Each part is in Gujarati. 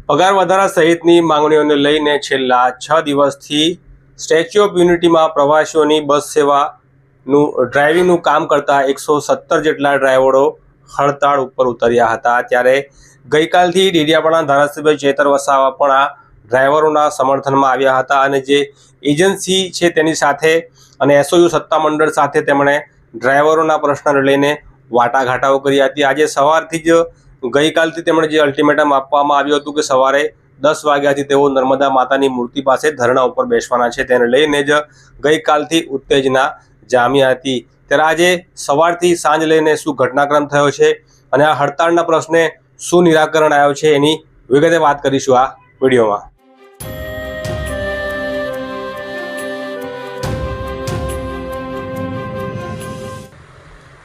પગાર વધારા સહિતની માંગણીઓને લઈને છેલ્લા 6 દિવસથી સ્ટેચ્યુ ઓફ યુનિટીમાં પ્રવાસીઓની બસ સેવાનું ડ્રાઇવિંગનું કામ કરતા 117 જેટલા ડ્રાઈવરો હડતાળ ઉપર ઉતર્યા હતા। ત્યારે ગઈકાલથી ડેડિયાપાડાના ધારાસભ્ય ચેતર વસાવા પણ આ ડ્રાઈવરોના સમર્થનમાં આવ્યા હતા અને જે એજન્સી છે તેની સાથે અને એસઓયુ સત્તામંડળ સાથે તેમણે ડ્રાઈવરોના પ્રશ્નને લઈને વાટાઘાટાઓ કરી હતી। આજે સવારથી જ ગઈકાલથી તેમણે જે અલ્ટિમેટમ આપવામાં આવ્યું હતું કે સવારે 10 વાગ્યાથી તેઓ નર્મદા માતાની મૂર્તિ પાસે ધરણા ઉપર બેસવાના છે, તેને લઈને જ ગઈકાલથી ઉત્તેજના જામી હતી। ત્યારે આજે સવારથી સાંજ લઈને શું ઘટનાક્રમ થયો છે અને આ હડતાળના પ્રશ્ને શું નિરાકરણ આવ્યો છે એની વિગતે વાત કરીશું આ વિડીયોમાં।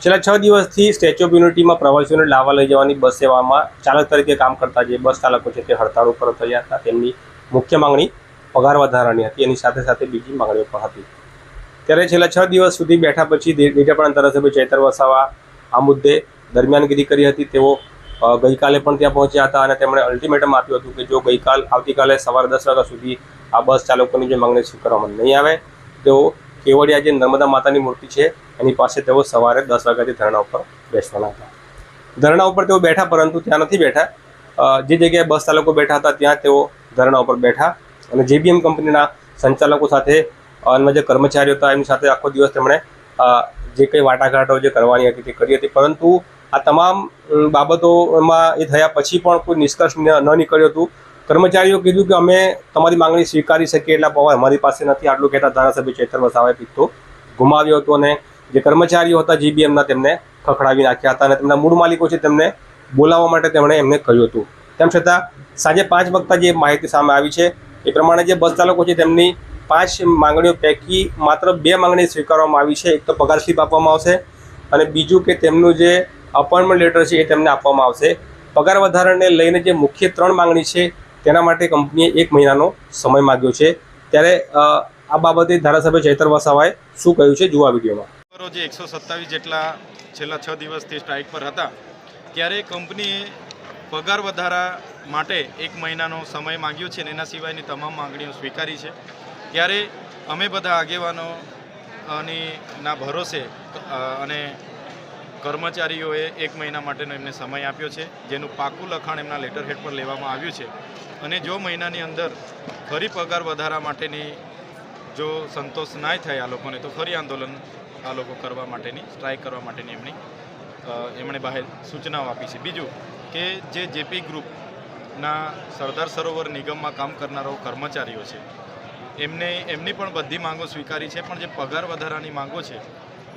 છેલ્લા 6 દિવસથી સ્ટેચ્યુ ઓફ યુનિટીમાં પ્રવાસીઓને લાવવા લઈ જવાની બસ સેવામાં ચાલક તરીકે કામ કરતા જે બસ ચાલકો છે તે હડતાળ ઉપર થયા હતા। તેમની મુખ્ય માંગણી પગાર વધારાની હતી, એની સાથે સાથે બીજી માંગણીઓ પણ હતી। ત્યારે છેલ્લા 6 દિવસ સુધી બેઠા પછી ડેડિયાપાડાના ધારાસભ્ય ચેતર વસાવા આ મુદ્દે દરમિયાનગીરી કરી હતી। તેઓ ગઈકાલે પણ ત્યાં પહોંચ્યા હતા અને તેમણે અલ્ટિમેટમ આપ્યું હતું કે જો આવતીકાલે સવારે 10 વાગ્યા સુધી આ બસ ચાલકોની જે માંગણી સ્વીકારવામાં નહીં આવે તેઓ કેવડિયા જે નર્મદા માતાની મૂર્તિ છે એની પાસે તેઓ સવારે 10 વાગ્યાથી ધરણા ઉપર બેસવાના હતા। ધરણા ઉપર તેઓ બેઠા, પરંતુ ત્યાં નથી બેઠા, જે જગ્યાએ બસ ચાલકો બેઠા હતા ત્યાં તેઓ ધરણા ઉપર બેઠા અને જેબીએમ કંપનીના સંચાલકો સાથે અને જે કર્મચારીઓ હતા એમની સાથે આખો દિવસ તેમણે જે કંઈ વાટાઘાટો જે કરવાની હતી તે કરી હતી। પરંતુ આ તમામ બાબતોમાં એ થયા પછી પણ કોઈ નિષ્કર્ષ ન નીકળ્યું હતું। કર્મચારીઓ કીધું કે અમે તમારી માંગણી સ્વીકારી શકીએ એટલા પગાર અમારી પાસે નથી, આટલું કહેતા ધારાસભ્ય ચેતર વસાવાએ પિત્તો ગુમાવ્યો હતો અને જે કર્મચારીઓ હતા જીબીએમના તેમને ખખડાવી નાખ્યા હતા અને તેમના મૂળ માલિકો છે તેમને બોલાવવા માટે તેમણે એમને કહ્યું હતું। તેમ છતાં સાંજે 5 વાગતા જે માહિતી સામે આવી છે એ પ્રમાણે જે બસ ચાલકો છે તેમની 5 માંગણીઓ પૈકી માત્ર 2 માંગણી સ્વીકારવામાં આવી છે। એક તો પગાર સ્લીપ આપવામાં આવશે અને બીજું કે તેમનું જે અપોઇન્ટમેન્ટ લેટર છે એ તેમને આપવામાં આવશે। પગાર વધારાને લઈને જે મુખ્ય 3 માંગણી છે તેના માટે કંપનીએ 1 મહિનાનો સમય માગ્યો છે। ત્યારે આ બાબતે ધારાસભ્ય ચેતર વસાવાએ શું કહ્યું છે જુઓ આ વિડીયોમાં। જે 127 જેટલા છેલ્લા 6 દિવસથી સ્ટ્રાઇક પર હતા ત્યારે કંપનીએ પગાર વધારા માટે 1 મહિનાનો સમય માગ્યો છે અને એના સિવાયની તમામ માંગણીઓ સ્વીકારી છે। ત્યારે અમે બધા આગેવાનો ના ભરોસે અને કર્મચારીઓએ 1 મહિના માટેનો એમને સમય આપ્યો છે, જેનું પાકું લખાણ એમના લેટર હેડ પર લેવામાં આવ્યું છે અને જો મહિનાની અંદર ફરી પગાર વધારા માટેની જો સંતોષ ના થાય આ લોકોને તો ફરી આંદોલન આ લોકો કરવા માટેની, સ્ટ્રાઇક કરવા માટેની એમણે બહાર સૂચનાઓ આપી છે। બીજું કે જે જેપી ગ્રુપના સરદાર સરોવર નિગમમાં કામ કરનારો કર્મચારીઓ છે એમની પણ બધી માંગો સ્વીકારી છે, પણ જે પગાર વધારાની માંગો છે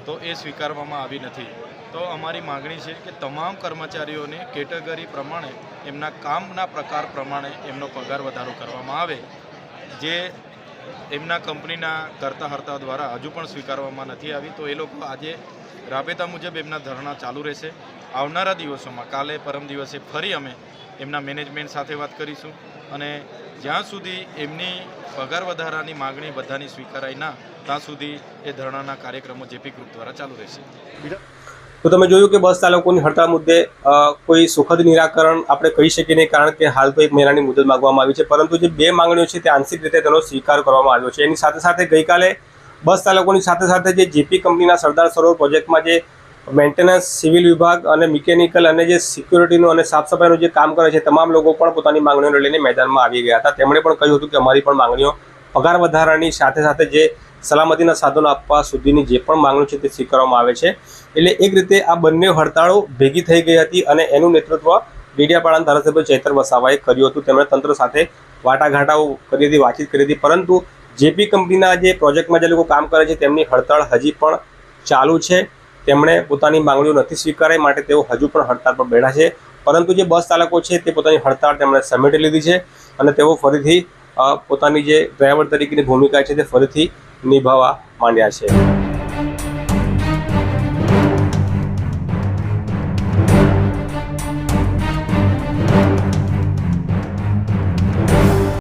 તો એ સ્વીકારવામાં આવી નથી। તો અમારી માગણી છે કે તમામ કર્મચારીઓને કેટેગરી પ્રમાણે એમના કામના પ્રકાર પ્રમાણે એમનો પગાર વધારો કરવામાં આવે, જે એમના કંપનીના કરતા હર્તા દ્વારા હજુ પણ સ્વીકારવામાં નથી આવી। તો એ લોકો આજે રાબેતા મુજબ એમના ધરણા ચાલુ રહેશે। આવનારા દિવસોમાં કાલે પરમ દિવસે ફરી અમે એમના મેનેજમેન્ટ સાથે વાત કરીશું અને જ્યાં સુધી એમની પગાર વધારાની માગણી બધાની સ્વીકારાય ના ત્યાં સુધી એ ધરણાના કાર્યક્રમો જેપી ગ્રુપ દ્વારા ચાલુ રહેશે। તો તમે જોયું કે બસ ચાલકોની હડતાળ મુદ્દે કોઈ સુખદ નિરાકરણ આપણે કહી શકીએ નહીં, કારણ કે હાલ તો 1 મહિનાની મુદત માગવામાં આવી છે, પરંતુ જે 2 માંગણીઓ છે તે આંશિક રીતે તેનો સ્વીકાર કરવામાં આવ્યો છે। એની સાથે સાથે ગઈકાલે બસ ચાલકોની સાથે સાથે જે જેપી કંપનીના સરદાર સરોવર પ્રોજેક્ટમાં જે મેન્ટેનન્સ, સિવિલ વિભાગ અને મિકેનિકલ અને જે સિક્યુરિટીનું અને સાફ સફાઈનું જે કામ કરે છે તમામ લોકો પણ પોતાની માંગણીઓને લઈને મેદાનમાં આવી ગયા હતા। તેમણે પણ કહ્યું હતું કે અમારી પણ માંગણીઓ પગાર વધારાની સાથે સાથે જે સલામતીના સાધનો આપવા સુધીની જે પણ માંગણીઓ છે તે સ્વીકારવામાં આવે છે। એટલે એક રીતે આ બંને હડતાળો ભેગી થઈ ગઈ હતી અને એનું નેતૃત્વ ડેડિયાપાડાના ધારાસભ્ય ચેતર વસાવાએ કર્યું હતું। તેમણે તંત્ર સાથે વાટાઘાટાઓ કરી હતી, વાતચીત કરી હતી, પરંતુ જેપી કંપનીના જે પ્રોજેક્ટમાં જે લોકો કામ કરે છે તેમની હડતાળ હજી પણ ચાલુ છે। તેમણે પોતાની માંગણીઓ નથી સ્વીકારાઈ માટે તેઓ હજુ પણ હડતાળ પર બેઠા છે, પરંતુ જે બસ ચાલકો છે તે પોતાની હડતાળ તેમણે સમેટી લીધી છે અને તેઓ ફરીથી પોતાની જે ડ્રાઈવર તરીકેની ભૂમિકા છે તે ફરીથી નિભાવવા માંડ્યા છે।